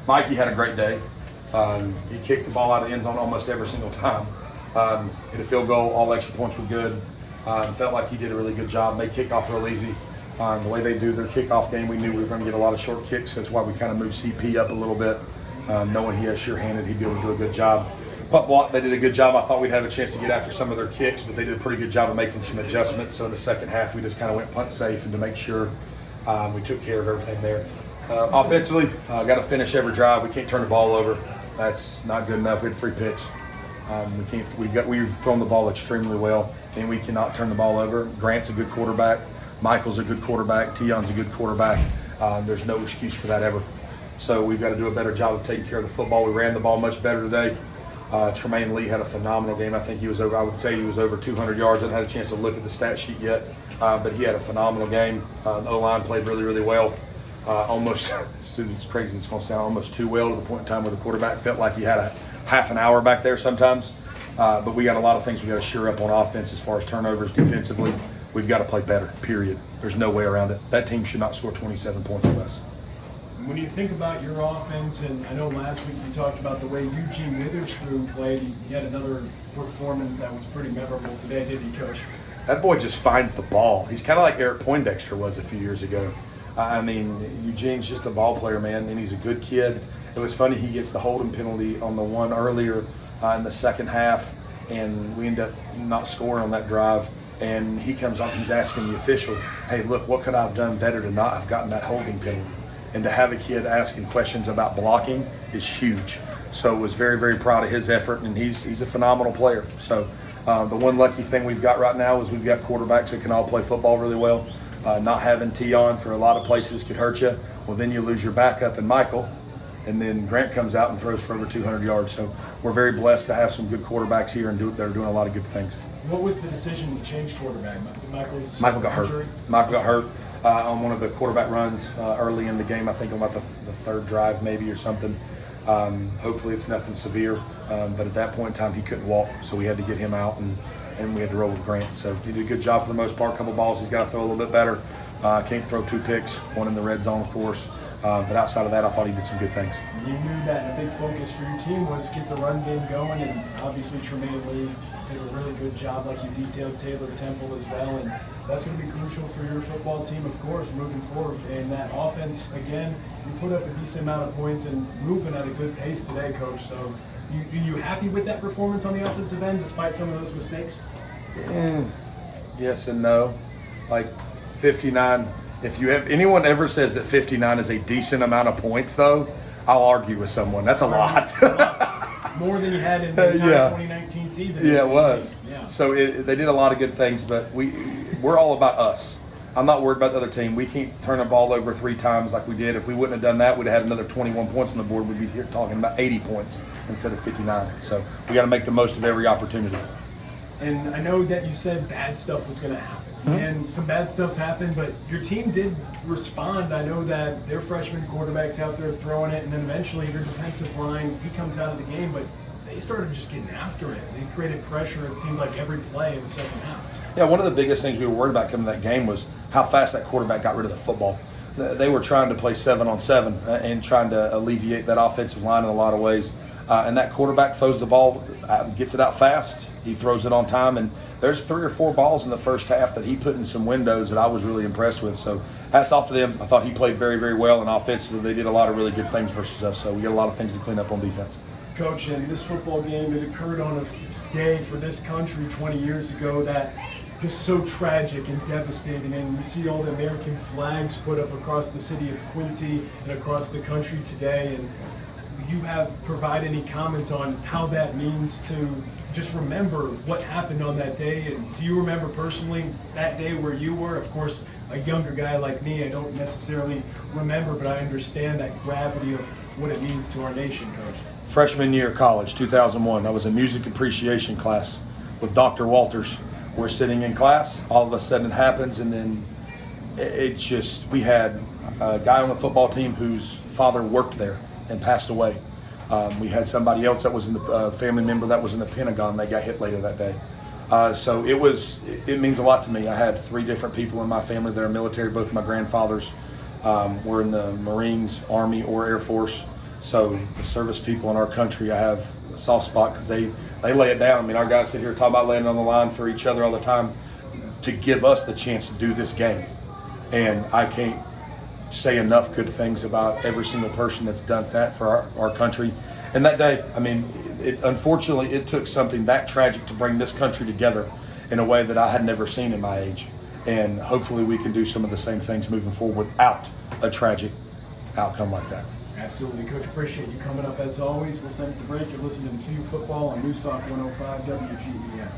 Mikey had a great day. He kicked the ball out of the end zone almost every single time. Hit a field goal, all extra points were good. Felt like he did a really good job. Made kickoff real easy. The way they do their kickoff game, we knew we were going to get a lot of short kicks. That's why we kind of moved CP up a little bit. Knowing he has sure-handed, he'd be able to do a good job. Punt block, they did a good job. I thought we'd have a chance to get after some of their kicks, but they did a pretty good job of making some adjustments. So in the second half, we just kind of went punt safe and to make sure we took care of everything there. Offensively, got to finish every drive. We can't turn the ball over. That's not good enough. We had 3 picks. We've thrown the ball extremely well, and we cannot turn the ball over. Grant's a good quarterback. Michael's a good quarterback. Tion's a good quarterback. There's no excuse for that ever. So we've got to do a better job of taking care of the football. We ran the ball much better today. Tremaine Lee had a phenomenal game. I think I would say he was over 200 yards. I haven't had a chance to look at the stat sheet yet, but he had a phenomenal game. The O-line played really, really well. Almost, it's crazy it's going to sound, almost too well to the point in time where the quarterback felt like he had a half an hour back there sometimes. But we got a lot of things we got to shore up on offense as far as turnovers. Defensively, we've got to play better, period. There's no way around it. That team should not score 27 points or less. When you think about your offense, and I know last week you talked about the way Eugene Witherspoon played, he had another performance that was pretty memorable today, didn't he, Coach? That boy just finds the ball. He's kind of like Eric Poindexter was a few years ago. I mean, Eugene's just a ball player, man, and he's a good kid. It was funny, he gets the holding penalty on the one earlier in the second half, and we end up not scoring on that drive. And he comes up, he's asking the official, hey, look, what could I have done better to not have gotten that holding penalty? And to have a kid asking questions about blocking is huge. So was very, very proud of his effort, and he's a phenomenal player. So the one lucky thing we've got right now is we've got quarterbacks that can all play football really well. Not having Tion for a lot of places could hurt you. Well, then you lose your backup in Michael, and then Grant comes out and throws for over 200 yards. So we're very blessed to have some good quarterbacks here and they're doing a lot of good things. What was the decision to change quarterback? Michael got hurt. Michael got hurt on one of the quarterback runs early in the game. I think on about the third drive maybe or something. Hopefully it's nothing severe, but at that point in time he couldn't walk, so we had to get him out and we had to roll with Grant. So he did a good job for the most part. A couple balls he's got to throw a little bit better. Can't throw 2 picks, one in the red zone, of course. But outside of that, I thought he did some good things. You knew that a big focus for your team was get the run game going, and obviously Tremaine Lee did a really good job, like you detailed Taylor Temple as well, and that's going to be crucial for your football team, of course, moving forward. And that offense, again, you put up a decent amount of points and moving at a good pace today, Coach. So you happy with that performance on the offensive end, despite some of those mistakes? Yes and no. Like 59. If anyone ever says that 59 is a decent amount of points, though, I'll argue with someone. That's a lot. More than you had in the entire 2019 season. Yeah, it was. Yeah. So they did a lot of good things, but we're all about us. I'm not worried about the other team. We can't turn the ball over 3 times like we did. If we wouldn't have done that, we'd have had another 21 points on the board. We'd be here talking about 80 points instead of 59. So we got to make the most of every opportunity. And I know that you said bad stuff was going to happen. And some bad stuff happened, but your team did respond. I know that their freshman quarterback's out there throwing it, and then eventually your defensive line, he comes out of the game, but they started just getting after it. They created pressure, it seemed like, every play in the second half. Yeah, one of the biggest things we were worried about coming to that game was how fast that quarterback got rid of the football. They were trying to play 7-on-7 and trying to alleviate that offensive line in a lot of ways. And that quarterback throws the ball, gets it out fast, he throws it on time, and there's 3 or 4 balls in the first half that he put in some windows that I was really impressed with. So hats off to them. I thought he played very, very well, and offensively they did a lot of really good things versus us. So we got a lot of things to clean up on defense. Coach, in this football game, it occurred on a day for this country 20 years ago that just so tragic and devastating. And you see all the American flags put up across the city of Quincy and across the country today. And you have provided any comments on how that means to just remember what happened on that day? And do you remember personally that day where you were? Of course, a younger guy like me, I don't necessarily remember, but I understand that gravity of what it means to our nation, Coach. Freshman year of college, 2001. I was in music appreciation class with Dr. Walters. We're sitting in class, all of a sudden it happens, and then we had a guy on the football team whose father worked there and passed away. We had somebody else that was in the family member that was in the Pentagon. They got hit later that day. So it means a lot to me. I had 3 different people in my family that are military. Both my grandfathers were in the Marines, Army, or Air Force. So the service people in our country, I have a soft spot because they lay it down. I mean, our guys sit here talk about laying it on the line for each other all the time to give us the chance to do this game. And I can't say enough good things about every single person that's done that for our country. And that day, I mean, unfortunately, it took something that tragic to bring this country together in a way that I had never seen in my age. And hopefully we can do some of the same things moving forward without a tragic outcome like that. Absolutely, Coach. Appreciate you coming up as always. We'll send it to break. You're listening to Football on News Talk 105 WGEN.